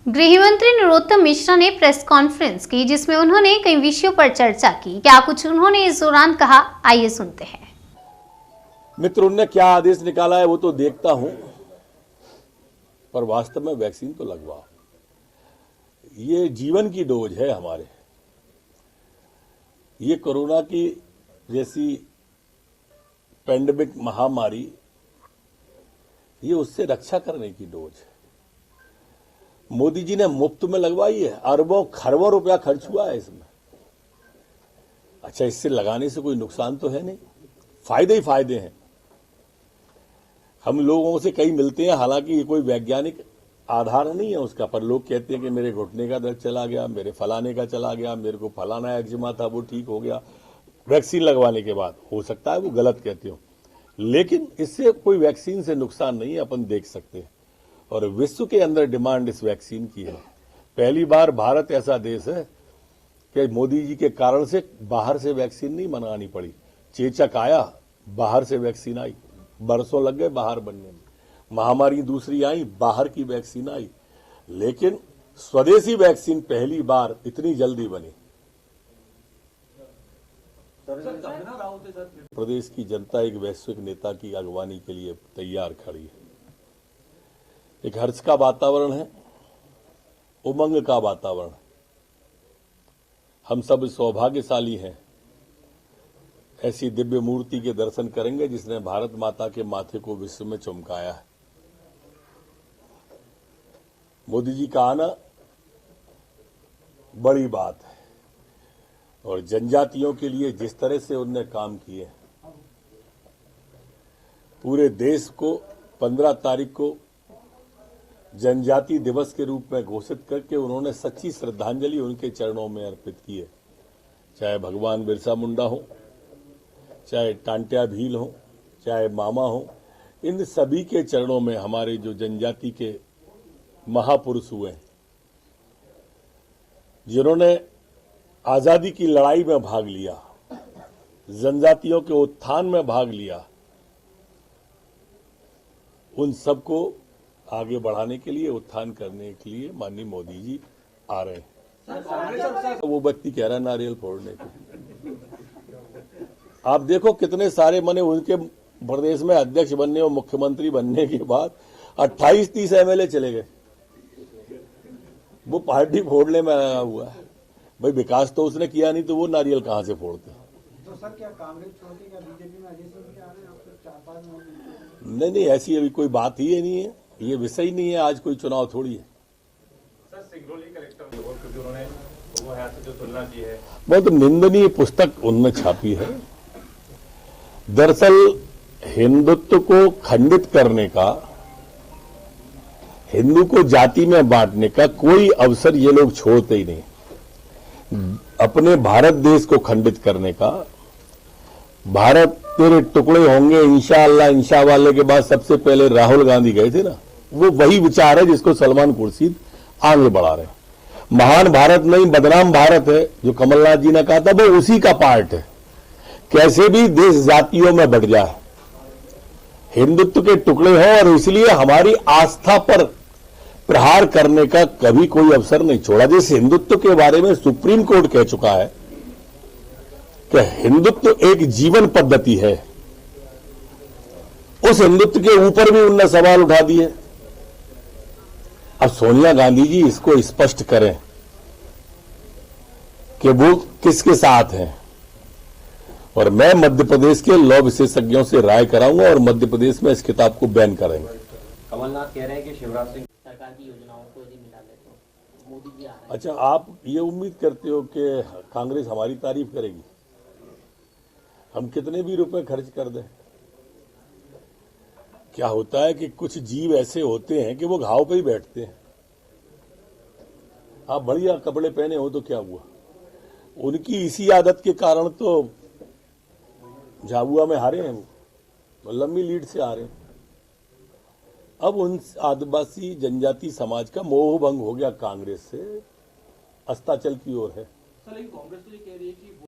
गृह मंत्री नरोत्तम मिश्रा ने प्रेस कॉन्फ्रेंस की, जिसमें उन्होंने कई विषयों पर चर्चा की। क्या कुछ उन्होंने इस दौरान कहा, आइए सुनते हैं। मित्र, उनने क्या आदेश निकाला है वो तो देखता हूं, पर वास्तव में वैक्सीन तो लगवाओ। ये जीवन की डोज है हमारे। ये कोरोना की जैसी पेंडेमिक महामारी, ये उससे रक्षा करने की डोज है। मोदी जी ने मुफ्त में लगवाई है, अरबों खरबों रुपया खर्च हुआ है इसमें। अच्छा, इससे लगाने से कोई नुकसान तो है नहीं, फायदे ही फायदे हैं। हम लोगों से कई मिलते हैं, हालांकि ये कोई वैज्ञानिक आधार नहीं है उसका, पर लोग कहते हैं कि मेरे घुटने का दर्द चला गया, मेरे फलाने का चला गया, मेरे को फलाना एक्जिमा था वो ठीक हो गया वैक्सीन लगवाने के बाद। हो सकता है वो गलत कहते हो, लेकिन इससे कोई वैक्सीन से नुकसान नहीं है, अपन देख सकते हैं। और विश्व के अंदर डिमांड इस वैक्सीन की है। पहली बार भारत ऐसा देश है कि मोदी जी के कारण से बाहर से वैक्सीन नहीं मंगानी पड़ी। चेचक आया, बाहर से वैक्सीन आई, बरसों लग गए बाहर बनने में। महामारी दूसरी आई, बाहर की वैक्सीन आई, लेकिन स्वदेशी वैक्सीन पहली बार इतनी जल्दी बनी। प्रदेश की जनता एक वैश्विक नेता की अगवानी के लिए तैयार खड़ी है। एक हर्ष का वातावरण है, उमंग का वातावरण। हम सब सौभाग्यशाली हैं, ऐसी दिव्य मूर्ति के दर्शन करेंगे जिसने भारत माता के माथे को विश्व में चमकाया है। मोदी जी का आना बड़ी बात है, और जनजातियों के लिए जिस तरह से उनने काम किए, पूरे देश को 15 तारीख को जनजाति दिवस के रूप में घोषित करके उन्होंने सच्ची श्रद्धांजलि उनके चरणों में अर्पित की है। चाहे भगवान बिरसा मुंडा हो, चाहे टांट्या भील हो, चाहे मामा हो, इन सभी के चरणों में हमारे जो जनजाति के महापुरुष हुए, जिन्होंने आजादी की लड़ाई में भाग लिया, जनजातियों के उत्थान में भाग लिया, उन सबको आगे बढ़ाने के लिए, उत्थान करने के लिए माननीय मोदी जी आ रहे हैं। वो व्यक्ति कह रहा है नारियल फोड़ने को। आप देखो कितने सारे मने उनके प्रदेश में अध्यक्ष बनने और मुख्यमंत्री बनने के बाद 28-30 एमएलए चले गए। वो पार्टी फोड़ने में आया हुआ है। भाई विकास तो उसने किया नहीं, तो वो नारियल कहां से फोड़ते? तो सर क्या कांग्रेस छोड़ के क्या बीजेपी में अजय सिंह आ रहे हैं? आप 4-5 नहीं, ऐसी अभी कोई बात ही नहीं है, ये विषय ही नहीं है। आज कोई चुनाव थोड़ी है। सर सिंगरौली कलेक्टर और क्योंकि उन्होंने वो है जो तुलना की है, बहुत निंदनीय पुस्तक उनने छापी है। दरअसल हिंदुत्व को खंडित करने का, हिंदू को जाति में बांटने का कोई अवसर ये लोग छोड़ते ही नहीं। अपने भारत देश को खंडित करने का, भारत तेरे टुकड़े होंगे इंशाअल्लाह इंशाअल्लाह के बाद सबसे पहले राहुल गांधी गए थे ना, वो वही विचार है जिसको सलमान खुर्शीद आगे बढ़ा रहे हैं। महान भारत नहीं, बदनाम भारत है जो कमलनाथ जी ने कहा था, वो उसी का पार्ट है। कैसे भी देश जातियों में बढ़ जाए, हिंदुत्व के टुकड़े हो, और इसलिए हमारी आस्था पर प्रहार करने का कभी कोई अवसर नहीं छोड़ा। जैसे हिंदुत्व के बारे में सुप्रीम कोर्ट कह चुका है कि हिंदुत्व एक जीवन पद्धति है, उस हिंदुत्व के ऊपर भी उनने सवाल उठा दिए। अब सोनिया गांधी जी इसको स्पष्ट करें कि वो किसके साथ हैं, और मैं मध्य प्रदेश के लॉ विशेषज्ञों से राय कराऊंगा और मध्य प्रदेश में इस किताब को बैन करेंगे। कमलनाथ कह रहे हैं कि शिवराज सिंह सरकार की योजनाओं को यदि मिला ले तो मोदी जी आ रहे हैं। अच्छा, आप ये उम्मीद करते हो कि कांग्रेस हमारी तारीफ करेगी? हम कितने भी रुपए खर्च कर दें, क्या होता है कि कुछ जीव ऐसे होते हैं कि वो घाव पे ही बैठते हैं। आप बढ़िया कपड़े पहने हो तो क्या हुआ? उनकी इसी आदत के कारण तो झाबुआ में हारे हैं, वो लंबी लीड से हारे हैं। अब उन आदिवासी जनजाति समाज का मोह भंग हो गया, कांग्रेस से अस्ताचल की ओर है। सर लेकिन कांग्रेस तो ये कह रही है कि